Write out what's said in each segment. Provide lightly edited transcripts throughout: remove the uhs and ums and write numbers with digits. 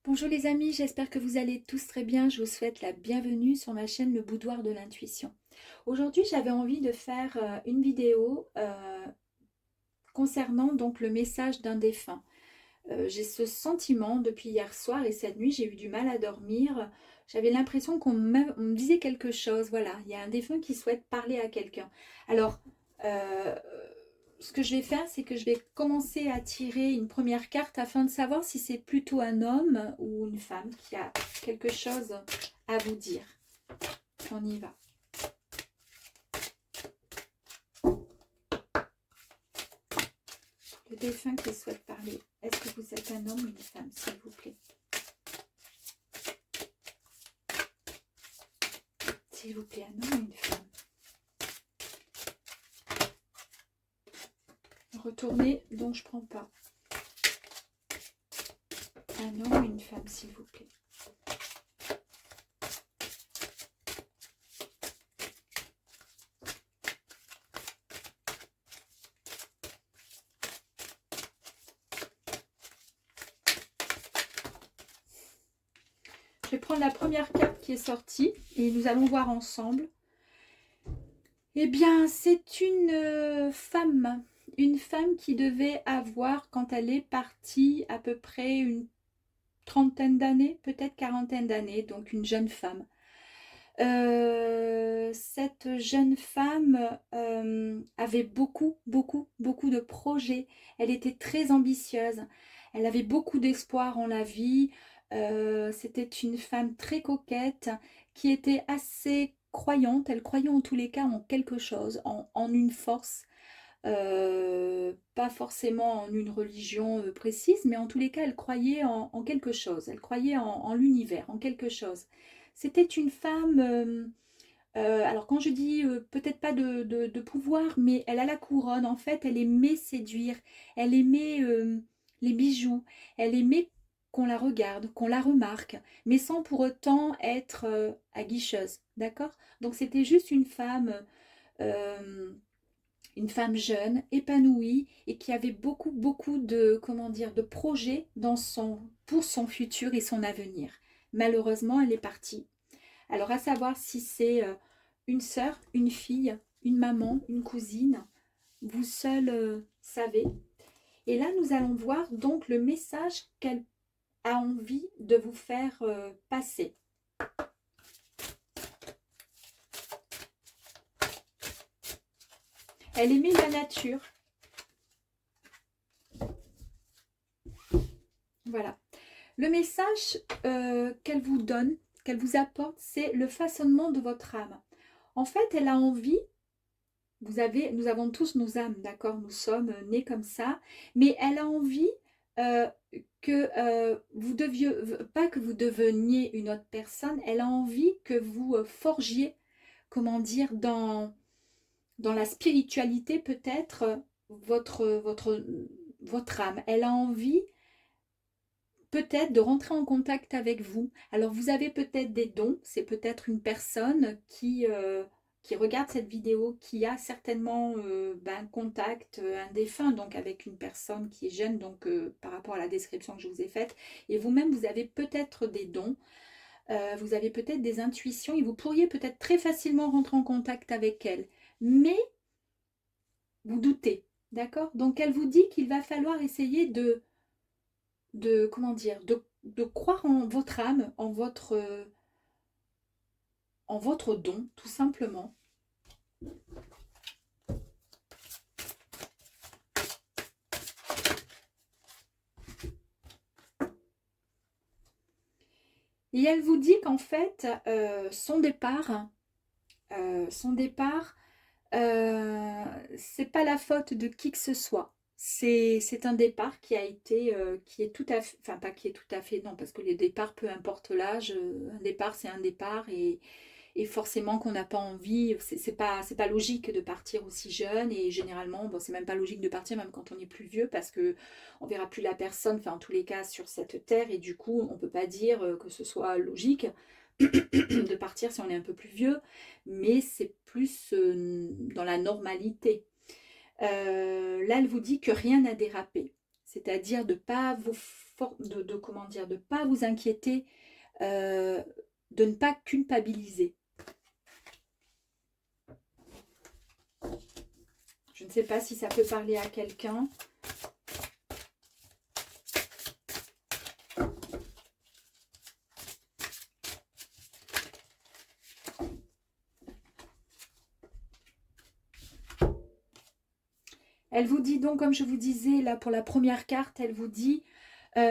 Bonjour les amis, j'espère que vous allez tous très bien. Je vous souhaite la bienvenue sur ma chaîne Le Boudoir de l'Intuition. Aujourd'hui, j'avais envie de faire une vidéo concernant donc le message d'un défunt. J'ai ce sentiment depuis hier soir et cette nuit, j'ai eu du mal à dormir. J'avais l'impression on me disait quelque chose. Voilà, il y a un défunt qui souhaite parler à quelqu'un. Alors, euh, ce que je vais faire, c'est que je vais commencer à tirer une première carte afin de savoir si c'est plutôt un homme ou une femme qui a quelque chose à vous dire. On y va. Le défunt qui souhaite parler. Est-ce que vous êtes un homme ou une femme, s'il vous plaît? S'il vous plaît, un homme ou une femme? Retournez, donc je prends pas. Un homme ou une femme, s'il vous plaît? Je vais prendre la première carte qui est sortie et nous allons voir ensemble. Eh bien, c'est une femme qui devait avoir, quand elle est partie, à peu près une trentaine d'années, peut-être quarantaine d'années, donc une jeune femme. Cette jeune femme avait beaucoup de projets. Elle était très ambitieuse. Elle avait beaucoup d'espoir en la vie. C'était une femme très coquette qui était assez croyante. Elle croyait en tous les cas en quelque chose, en une force. Pas forcément en une religion précise, mais en tous les cas, elle croyait en quelque chose. Elle croyait en l'univers, en quelque chose. C'était une femme, alors quand je dis peut-être pas de pouvoir, mais elle a la couronne. En fait, elle aimait séduire, elle aimait les bijoux, elle aimait qu'on la regarde, qu'on la remarque, mais sans pour autant être aguicheuse, d'accord? Donc c'était juste euh, une femme jeune, épanouie et qui avait beaucoup de, comment dire, de projets pour son futur et son avenir. Malheureusement, elle est partie. Alors, à savoir si c'est une sœur, une fille, une maman, une cousine, vous seul savez. Et là, nous allons voir donc le message qu'elle a envie de vous faire passer. Elle aimait la nature. Voilà. Le message qu'elle vous donne, qu'elle vous apporte, c'est le façonnement de votre âme. En fait, elle a envie, nous avons tous nos âmes, d'accord? Nous sommes nés comme ça, mais elle a envie euh, que vous deviez, pas que vous deveniez une autre personne, elle a envie que vous forgiez, comment dire, dans la spiritualité peut-être, votre âme. Elle a envie peut-être de rentrer en contact avec vous. Alors vous avez peut-être des dons, c'est peut-être une personne qui regarde cette vidéo, qui a certainement contact, un défunt, donc avec une personne qui est jeune, donc par rapport à la description que je vous ai faite. Et vous-même, vous avez peut-être des dons, vous avez peut-être des intuitions et vous pourriez peut-être très facilement rentrer en contact avec elle. Mais vous doutez, d'accord? Donc elle vous dit qu'il va falloir essayer comment dire, de croire en votre âme, en votre don, tout simplement. Et elle vous dit qu'en fait, son départ, c'est pas la faute de qui que ce soit. C'est un départ qui a été, qui est tout à fait, enfin pas qui est tout à fait, non, parce que les départs, peu importe l'âge, un départ c'est un départ et forcément qu'on n'a pas envie, c'est pas logique de partir aussi jeune et généralement, bon, c'est même pas logique de partir même quand on est plus vieux parce que on verra plus la personne, enfin en tous les cas sur cette terre et du coup on peut pas dire que ce soit logique de partir si on est un peu plus vieux, mais c'est plus dans la normalité. Là, elle vous dit que rien n'a dérapé, c'est-à-dire de ne pas vous comment dire, de pas vous inquiéter, de ne pas culpabiliser. Je ne sais pas si ça peut parler à quelqu'un. Elle vous dit donc, comme je vous disais là pour la première carte, elle vous dit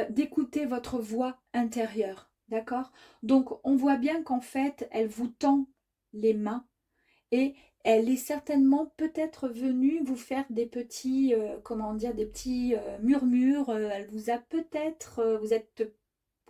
d'écouter votre voix intérieure. D'accord? Donc, on voit bien qu'en fait, elle vous tend les mains et elle est certainement peut-être venue vous faire des petits, comment dire, des petits murmures. Elle vous a peut-être, vous êtes,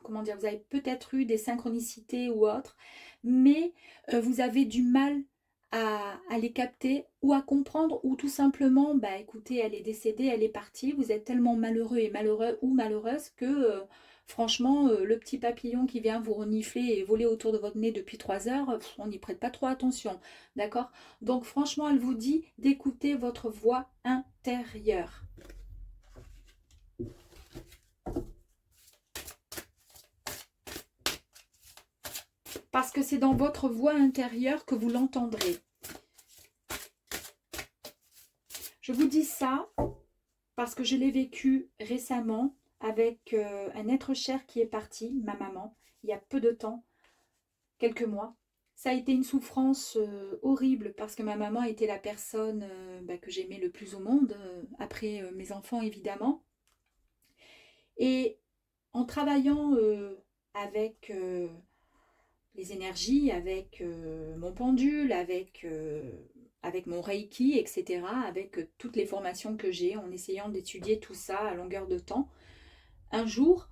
comment dire, vous avez peut-être eu des synchronicités ou autres, mais vous avez du mal à les capter ou à comprendre, ou tout simplement, bah écoutez, elle est décédée, elle est partie, vous êtes tellement malheureux et malheureux ou malheureuse que franchement, le petit papillon qui vient vous renifler et voler autour de votre nez depuis 3 heures, on n'y prête pas trop attention, d'accord? Donc franchement, elle vous dit d'écouter votre voix intérieure. Parce que c'est dans votre voix intérieure que vous l'entendrez. Je vous dis ça parce que je l'ai vécu récemment avec un être cher qui est parti, ma maman, il y a peu de temps, quelques mois. Ça a été une souffrance horrible parce que ma maman était la personne que j'aimais le plus au monde, après mes enfants évidemment. Et en travaillant avec les énergies, avec mon pendule, avec mon Reiki, etc., avec toutes les formations que j'ai, en essayant d'étudier tout ça à longueur de temps, un jour,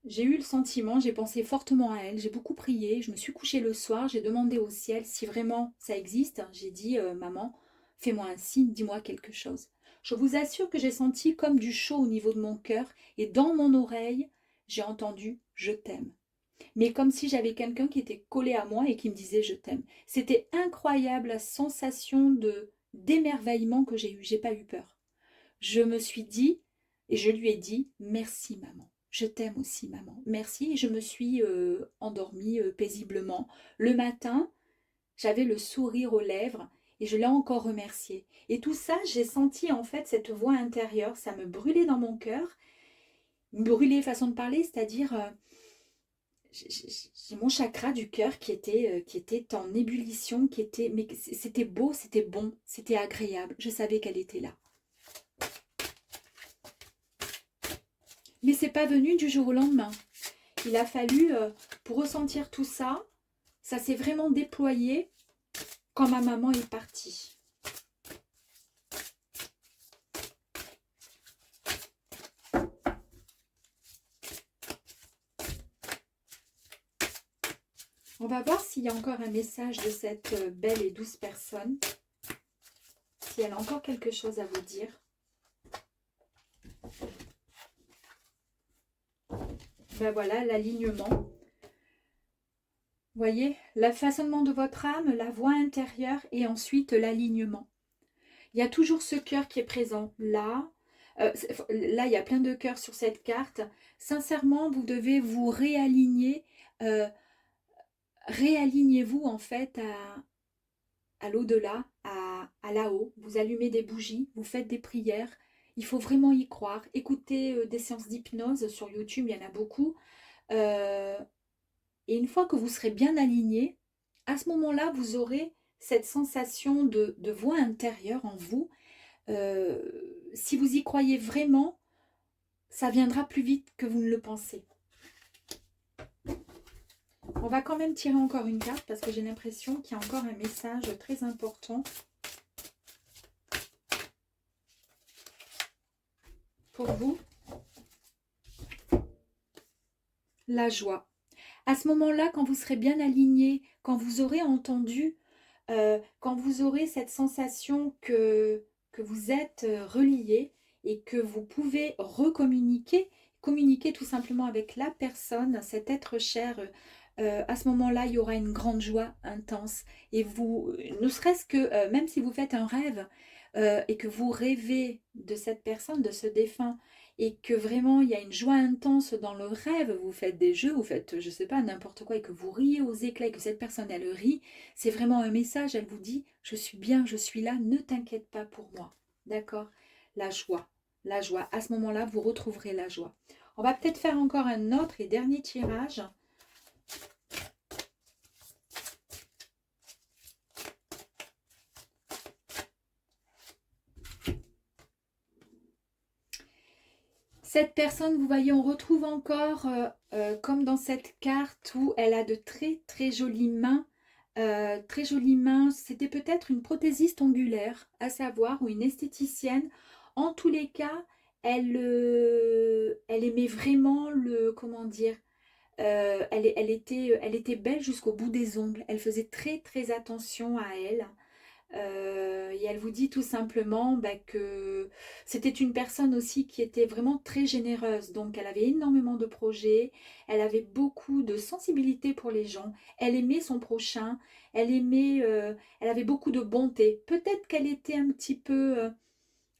j'ai eu le sentiment, j'ai pensé fortement à elle, j'ai beaucoup prié, je me suis couchée le soir, j'ai demandé au ciel si vraiment ça existe. J'ai dit, maman, fais-moi un signe, dis-moi quelque chose. Je vous assure que j'ai senti comme du chaud au niveau de mon cœur et dans mon oreille, j'ai entendu je t'aime. Mais comme si j'avais quelqu'un qui était collé à moi et qui me disait je t'aime. C'était incroyable la sensation de d'émerveillement que j'ai eue. J'ai pas eu peur. Je me suis dit et je lui ai dit merci maman. Je t'aime aussi maman. Merci. Et je me suis endormie paisiblement. Le matin, j'avais le sourire aux lèvres et je l'ai encore remercié. Et tout ça, j'ai senti en fait cette voix intérieure. Ça me brûlait dans mon cœur. Brûler façon de parler, c'est-à-dire j'ai mon chakra du cœur qui était en ébullition, mais c'était beau, c'était bon, c'était agréable. Je savais qu'elle était là. Mais c'est pas venu du jour au lendemain. Il a fallu, pour ressentir tout ça, ça s'est vraiment déployé quand ma maman est partie. On va voir s'il y a encore un message de cette belle et douce personne. Si elle a encore quelque chose à vous dire. Ben voilà, l'alignement. Vous voyez, le façonnement de votre âme, la voix intérieure et ensuite l'alignement. Il y a toujours ce cœur qui est présent là. Là, il y a plein de cœurs sur cette carte. Sincèrement, vous devez vous réaligner. Réalignez-vous en fait à l'au-delà, à là-haut. Vous allumez des bougies, vous faites des prières. Il faut vraiment y croire. Écoutez des séances d'hypnose sur YouTube, il y en a beaucoup. Et une fois que vous serez bien aligné, à ce moment-là, vous aurez cette sensation de voix intérieure en vous. Si vous y croyez vraiment, ça viendra plus vite que vous ne le pensez. On va quand même tirer encore une carte parce que j'ai l'impression qu'il y a encore un message très important pour vous. La joie. À ce moment-là, quand vous serez bien aligné, quand vous aurez entendu, quand vous aurez cette sensation que vous êtes relié et que vous pouvez recommuniquer, communiquer tout simplement avec la personne, cet être cher, à ce moment-là, il y aura une grande joie intense. Et vous, ne serait-ce que, même si vous faites un rêve et que vous rêvez de cette personne, de ce défunt, et que vraiment il y a une joie intense dans le rêve, vous faites des jeux, vous faites, je sais pas, n'importe quoi, et que vous riez aux éclats, et que cette personne, elle rit, c'est vraiment un message, elle vous dit, je suis bien, je suis là, ne t'inquiète pas pour moi. D'accord? La joie, la joie. À ce moment-là, vous retrouverez la joie. On va peut-être faire encore un autre et dernier tirage. Cette personne, vous voyez, on retrouve encore, comme dans cette carte où elle a de très très jolies mains. Très jolies mains, c'était peut-être une prothésiste ongulaire, à savoir, ou une esthéticienne. En tous les cas, elle aimait vraiment le, comment dire, elle était belle jusqu'au bout des ongles. Elle faisait très très attention à elle. Et elle vous dit tout simplement bah, que c'était une personne aussi qui était vraiment très généreuse. Donc elle avait énormément de projets, elle avait beaucoup de sensibilité pour les gens, elle aimait son prochain, elle avait beaucoup de bonté. Peut-être qu'elle était un petit peu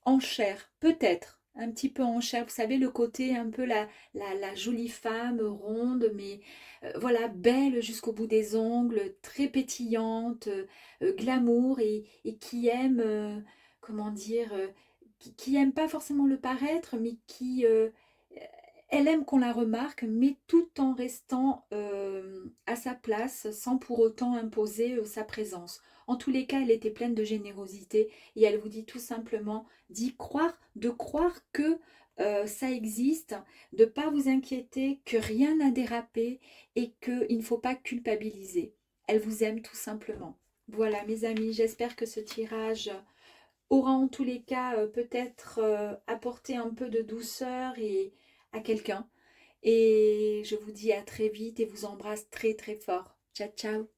en chair, peut-être. Un petit peu en chair, vous savez, le côté un peu la jolie femme ronde, mais voilà, belle jusqu'au bout des ongles, très pétillante, glamour et qui aime, comment dire, qui aime pas forcément le paraître, mais qui, elle aime qu'on la remarque, mais tout en restant à sa place, sans pour autant imposer sa présence. En tous les cas, elle était pleine de générosité et elle vous dit tout simplement d'y croire, de croire que ça existe, de ne pas vous inquiéter, que rien n'a dérapé et qu'il ne faut pas culpabiliser. Elle vous aime tout simplement. Voilà mes amis, j'espère que ce tirage aura en tous les cas peut-être apporté un peu de douceur et à quelqu'un. Et je vous dis à très vite et vous embrasse très très fort. Ciao ciao.